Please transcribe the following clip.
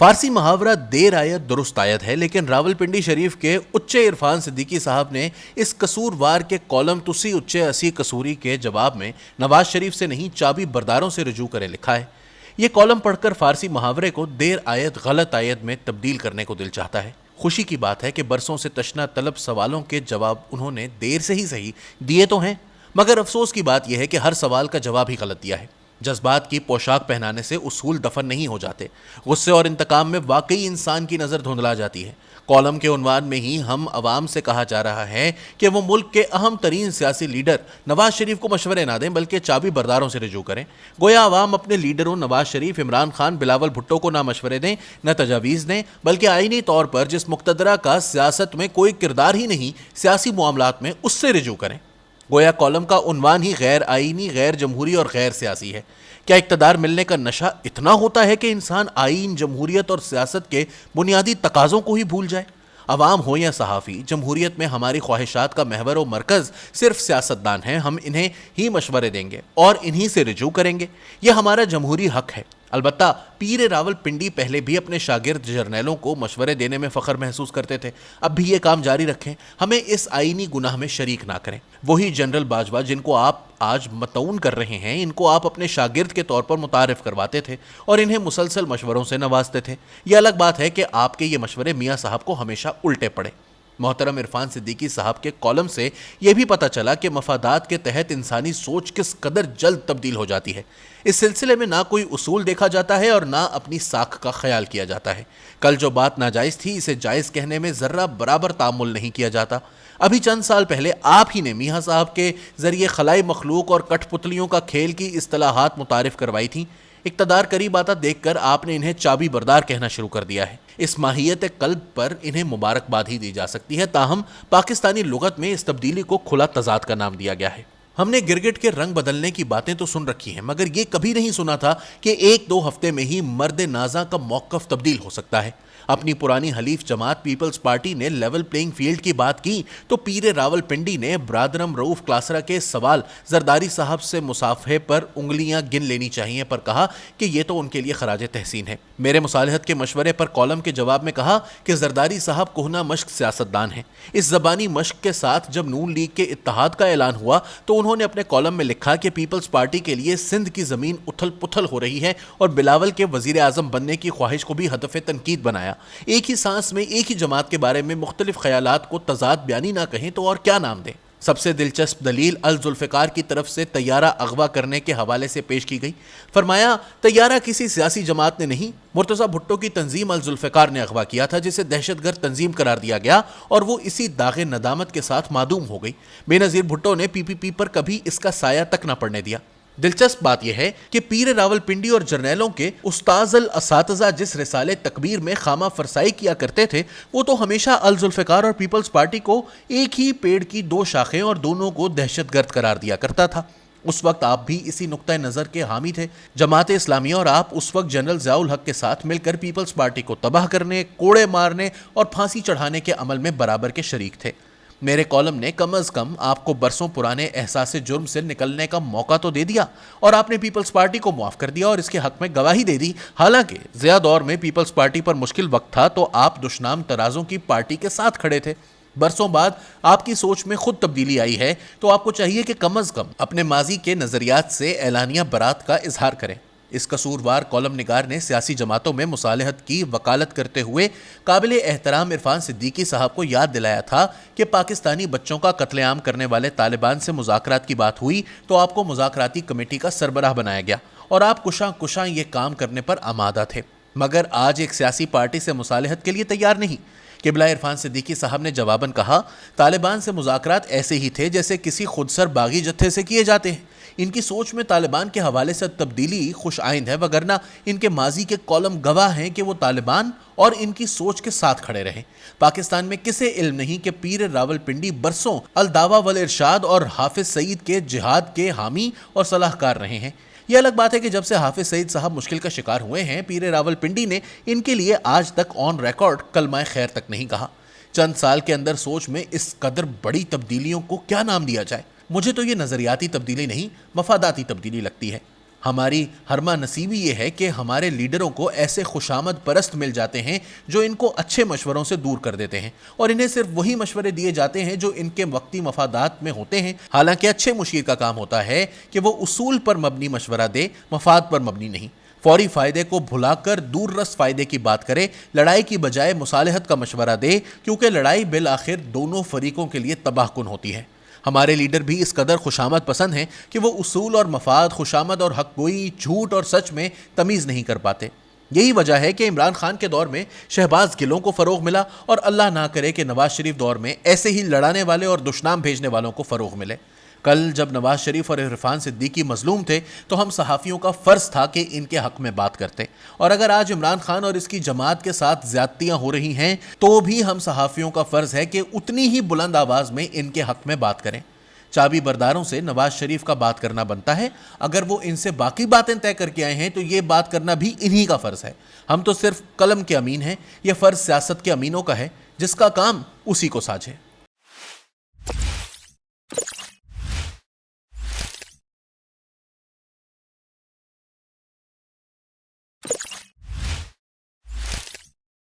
فارسی محاورہ دیر آیت درست آیت ہے، لیکن راولپنڈی شریف کے اچے عرفان صدیقی صاحب نے اس قصوروار کے کالم تسی اچے اسی قصوری کے جواب میں نواز شریف سے نہیں چابی برداروں سے رجوع کرے لکھا ہے۔ یہ کالم پڑھ کر فارسی محاورے کو دیر آیت غلط آیت میں تبدیل کرنے کو دل چاہتا ہے۔ خوشی کی بات ہے کہ برسوں سے تشنا طلب سوالوں کے جواب انہوں نے دیر سے ہی صحیح دیے تو ہیں، مگر افسوس کی بات یہ ہے کہ ہر سوال کا جواب ہی غلط دیا ہے۔ جذبات کی پوشاک پہنانے سے اصول دفن نہیں ہو جاتے، غصے اور انتقام میں واقعی انسان کی نظر دھندلا جاتی ہے۔ کالم کے عنوان میں ہی ہم عوام سے کہا جا رہا ہے کہ وہ ملک کے اہم ترین سیاسی لیڈر نواز شریف کو مشورے نہ دیں بلکہ چابی برداروں سے رجوع کریں۔ گویا عوام اپنے لیڈروں نواز شریف، عمران خان، بلاول بھٹو کو نہ مشورے دیں نہ تجاویز دیں، بلکہ آئینی طور پر جس مقتدرہ کا سیاست میں کوئی کردار ہی نہیں، سیاسی معاملات میں اس سے رجوع کریں۔ گویا کالم کا عنوان ہی غیر آئینی، غیر جمہوری اور غیر سیاسی ہے۔ کیا اقتدار ملنے کا نشہ اتنا ہوتا ہے کہ انسان آئین، جمہوریت اور سیاست کے بنیادی تقاضوں کو ہی بھول جائے؟ عوام ہو یا صحافی، جمہوریت میں ہماری خواہشات کا محور و مرکز صرف سیاستدان ہیں۔ ہم انہیں ہی مشورے دیں گے اور انہی سے رجوع کریں گے، یہ ہمارا جمہوری حق ہے۔ البتہ پیر راولپنڈی پہلے بھی اپنے شاگرد جرنیلوں کو مشورے دینے میں فخر محسوس کرتے تھے، اب بھی یہ کام جاری رکھیں، ہمیں اس آئینی گناہ میں شریک نہ کریں۔ وہی جنرل باجوہ جن کو آپ آج مطعون کر رہے ہیں، ان کو آپ اپنے شاگرد کے طور پر متعارف کرواتے تھے اور انہیں مسلسل مشوروں سے نوازتے تھے۔ یہ الگ بات ہے کہ آپ کے یہ مشورے میاں صاحب کو ہمیشہ الٹے پڑے۔ محترم عرفان صدیقی صاحب کے کالم سے یہ بھی پتہ چلا کہ مفادات کے تحت انسانی سوچ کس قدر جلد تبدیل ہو جاتی ہے۔ اس سلسلے میں نہ کوئی اصول دیکھا جاتا ہے اور نہ اپنی ساکھ کا خیال کیا جاتا ہے۔ کل جو بات ناجائز تھی، اسے جائز کہنے میں ذرہ برابر تامل نہیں کیا جاتا۔ ابھی چند سال پہلے آپ ہی نے میاں صاحب کے ذریعے خلائی مخلوق اور کٹ پتلیوں کا کھیل کی اصطلاحات متعارف کروائی تھیں۔ اقتدار قریب آتا دیکھ کر آپ نے انہیں چابی بردار کہنا شروع کر دیا ہے۔ اس ماہیت قلب پر انہیں مبارکباد ہی دی جا سکتی ہے، تاہم پاکستانی لغت میں اس تبدیلی کو کھلا تضاد کا نام دیا گیا ہے۔ ہم نے گرگٹ کے رنگ بدلنے کی باتیں تو سن رکھی ہیں، مگر یہ کبھی نہیں سنا تھا کہ ایک دو ہفتے میں ہی مرد نازاں کا موقف تبدیل ہو سکتا ہے۔ اپنی پرانی حلیف جماعت پیپلز پارٹی نے لیول پلینگ فیلڈ کی بات کی تو پیر راولپنڈی نے برادرم رؤوف کلاسرا کے سوال زرداری صاحب سے مصافحے پر انگلیاں گن لینی چاہیے پر کہا کہ یہ تو ان کے لیے خراج تحسین ہے۔ میرے مصالحت کے مشورے پر کالم کے جواب میں کہا کہ زرداری صاحب کہنہ مشق سیاستدان ہیں۔ اس زبانی مشق کے ساتھ جب نون لیگ کے اتحاد کا اعلان ہوا تو انہوں نے اپنے کالم میں لکھا کہ پیپلز پارٹی کے لیے سندھ کی زمین اتھل پتھل ہو رہی ہے اور بلاول کے وزیر اعظم بننے کی خواہش کو بھی ہدف تنقید بنایا۔ ایک ہی سانس میں ایک ہی جماعت کے بارے میں مختلف خیالات کو تضاد بیانی نہ کہیں تو اور کیا نام دیں؟ سب سے دلچسپ دلیل الذوالفقار کی طرف سے طیارہ اغوا کرنے کے حوالے سے پیش کی گئی۔ فرمایا طیارہ کسی سیاسی جماعت نے نہیں، مرتضیٰ بھٹو کی تنظیم الذوالفقار نے اغوا کیا تھا، جسے دہشت گرد تنظیم قرار دیا گیا اور وہ اسی داغ ندامت کے ساتھ معدوم ہو گئی۔ بے نظیر بھٹو نے پی پی پی پر کبھی اس کا سایہ تک نہ پڑنے دیا۔ دلچسپ بات یہ ہے کہ پیر راولپنڈی اور جرنیلوں کے استاذ الاساتذہ جس رسالے تکبیر میں خامہ فرسائی کیا کرتے تھے، وہ تو ہمیشہ الذوالفقار اور پیپلز پارٹی کو ایک ہی پیڑ کی دو شاخیں اور دونوں کو دہشت گرد قرار دیا کرتا تھا۔ اس وقت آپ بھی اسی نقطہ نظر کے حامی تھے۔ جماعت اسلامیہ اور آپ اس وقت جنرل ضیاء الحق کے ساتھ مل کر پیپلز پارٹی کو تباہ کرنے، کوڑے مارنے اور پھانسی چڑھانے کے عمل میں برابر کے شریک تھے۔ میرے کالم نے کم از کم آپ کو برسوں پرانے احساس جرم سے نکلنے کا موقع تو دے دیا اور آپ نے پیپلز پارٹی کو معاف کر دیا اور اس کے حق میں گواہی دے دی۔ حالانکہ ضیاء دور میں پیپلز پارٹی پر مشکل وقت تھا تو آپ دشنام ترازوں کی پارٹی کے ساتھ کھڑے تھے۔ برسوں بعد آپ کی سوچ میں خود تبدیلی آئی ہے تو آپ کو چاہیے کہ کم از کم اپنے ماضی کے نظریات سے اعلانیہ برات کا اظہار کریں۔ اس قصوروار کالم نگار نے سیاسی جماعتوں میں مصالحت کی وکالت کرتے ہوئے قابل احترام عرفان صدیقی صاحب کو یاد دلایا تھا کہ پاکستانی بچوں کا قتل عام کرنے والے طالبان سے مذاکرات کی بات ہوئی تو آپ کو مذاکراتی کمیٹی کا سربراہ بنایا گیا اور آپ کشاں یہ کام کرنے پر آمادہ تھے، مگر آج ایک سیاسی پارٹی سے مصالحت کے لیے تیار نہیں۔ قبلہ عرفان صدیقی صاحب نے جواباً کہا طالبان سے مذاکرات ایسے ہی تھے جیسے کسی خودسر باغی جتھے سے کیے جاتے ہیں۔ ان کی سوچ میں طالبان کے حوالے سے تبدیلی خوش آئند ہے، وگرنہ ان کے ماضی کے کالم گواہ ہیں کہ وہ طالبان اور ان کی سوچ کے ساتھ کھڑے رہے۔ پاکستان میں کسے علم نہیں کہ پیر راولپنڈی برسوں الدعوہ والارشاد اور حافظ سعید کے جہاد کے حامی اور صلاح کار رہے ہیں۔ یہ الگ بات ہے کہ جب سے حافظ سعید صاحب مشکل کا شکار ہوئے ہیں، پیر راولپنڈی نے ان کے لیے آج تک آن ریکارڈ کلمہ خیر تک نہیں کہا۔ چند سال کے اندر سوچ میں اس قدر بڑی تبدیلیوں کو کیا نام دیا جائے؟ مجھے تو یہ نظریاتی تبدیلی نہیں، مفاداتی تبدیلی لگتی ہے۔ ہماری ہرما نصیبی یہ ہے کہ ہمارے لیڈروں کو ایسے خوشامد پرست مل جاتے ہیں جو ان کو اچھے مشوروں سے دور کر دیتے ہیں، اور انہیں صرف وہی مشورے دیے جاتے ہیں جو ان کے وقتی مفادات میں ہوتے ہیں۔ حالانکہ اچھے مشیر کا کام ہوتا ہے کہ وہ اصول پر مبنی مشورہ دے، مفاد پر مبنی نہیں۔ فوری فائدے کو بھلا کر دور رس فائدے کی بات کرے، لڑائی کی بجائے مصالحت کا مشورہ دے، کیونکہ لڑائی بالآخر دونوں فریقوں کے لیے تباہ کن ہوتی ہے۔ ہمارے لیڈر بھی اس قدر خوشامد پسند ہیں کہ وہ اصول اور مفاد، خوشامد اور حق گوئی، جھوٹ اور سچ میں تمیز نہیں کر پاتے۔ یہی وجہ ہے کہ عمران خان کے دور میں شہباز گلوں کو فروغ ملا، اور اللہ نہ کرے کہ نواز شریف دور میں ایسے ہی لڑانے والے اور دشنام بھیجنے والوں کو فروغ ملے۔ کل جب نواز شریف اور عرفان صدیقی مظلوم تھے تو ہم صحافیوں کا فرض تھا کہ ان کے حق میں بات کرتے، اور اگر آج عمران خان اور اس کی جماعت کے ساتھ زیادتیاں ہو رہی ہیں تو بھی ہم صحافیوں کا فرض ہے کہ اتنی ہی بلند آواز میں ان کے حق میں بات کریں۔ چابی برداروں سے نواز شریف کا بات کرنا بنتا ہے، اگر وہ ان سے باقی باتیں طے کر کے آئے ہیں تو یہ بات کرنا بھی انہی کا فرض ہے۔ ہم تو صرف قلم کے امین ہیں، یہ فرض سیاست کے امینوں کا ہے، جس کا کام اسی کو ساجھے۔